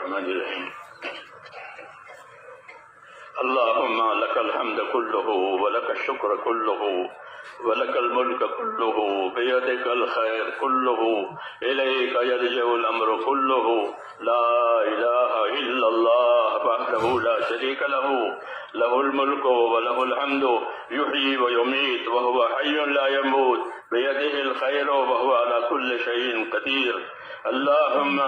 الرحمن الرحيم اللهم لك الحمد كله ولك الشكر كله ولك الملك كله بيدك الخير كله إليك يرجع الأمر كله لا إله إلا الله وحده لا شريك له له الملك وله الحمد يحيي ويميت وهو حي لا يموت بيده الخير وهو على كل شيء قدير اللهم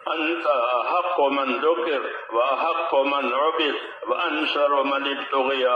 أنت أحق من ذكر وأحق من عبد وأنصر من ابتغي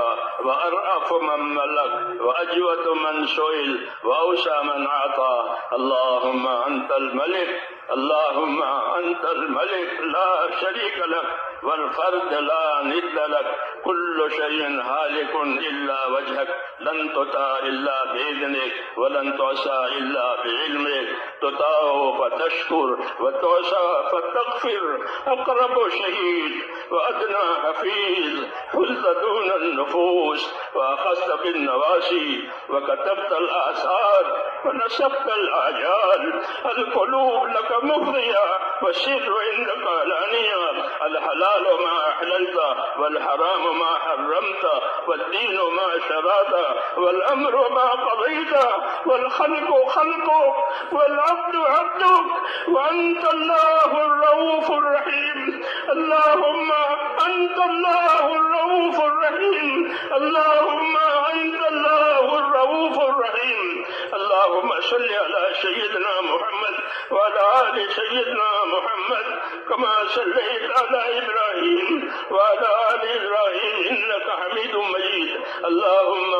وأرأف من ملك وأجود من سئل وأوسع من أعطى اللهم أنت الملك اللهم أنت الملك لا شريك لك والفرد لا ند لك كل شيء هالك إلا وجهك لن تطاع إلا بإذنك ولن تعصى إلا بعلمك تطاع فتشكر وتعصى فتغفر أقرب شهيد وأدنى حفيظ حلت دون النفوس وأخذت بالنواسي وكتبت الآثار ونسبت الآجال القلوب لك مفضية والسر عندك علانية الحلال ما أحللت والحرام ما حرمت والدين ما شرعت والأمر ما قضيت والخلق خلقك والعبد عبدك وأنت الله الرؤوف الرحيم اللهم أنت الله الرؤوف الرحيم اللهم أنت الله الرؤوف الرحيم اللهم صل على سيدنا محمد وعلى آل سيدنا محمد كما صليت على إبراهيم وعلى آل إبراهيم إنك حميد مجيد اللهم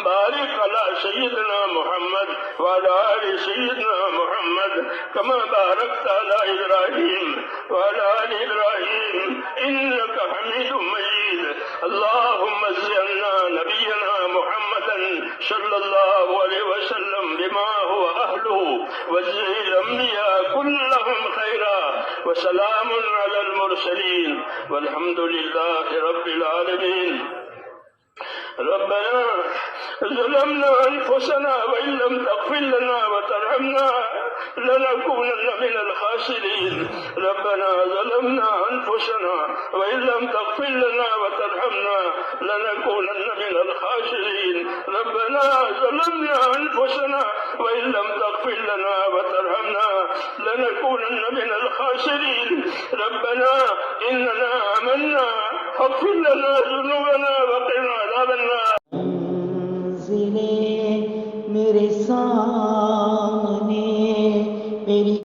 بارك على سيدنا محمد وعلى آل سيدنا محمد كما باركت على إبراهيم وعلى آل إبراهيم إنك حميد مجيد اللهم زينا نبينا محمدا صلى الله عليه وسلم بما هو أهله وزي الأنبياء كلهم خيرا وسلام على المرسلين والحمد لله رب العالمين ربنا ظلمنا أنفسنا وإن لم تغفر لنا وترحمنا لنكونن من الخاسرين ربنا ظلمنا أنفسنا وإن لم تغفر لنا وترحمنا لنكونن من الخاسرين ربنا ظلمنا أنفسنا وإن لم تغفر لنا وترحمنا لنكونن من الخاسرين ربنا إننا آمنا فاغفر لنا ذنوبنا وقنا عذاب النار मेरे साथ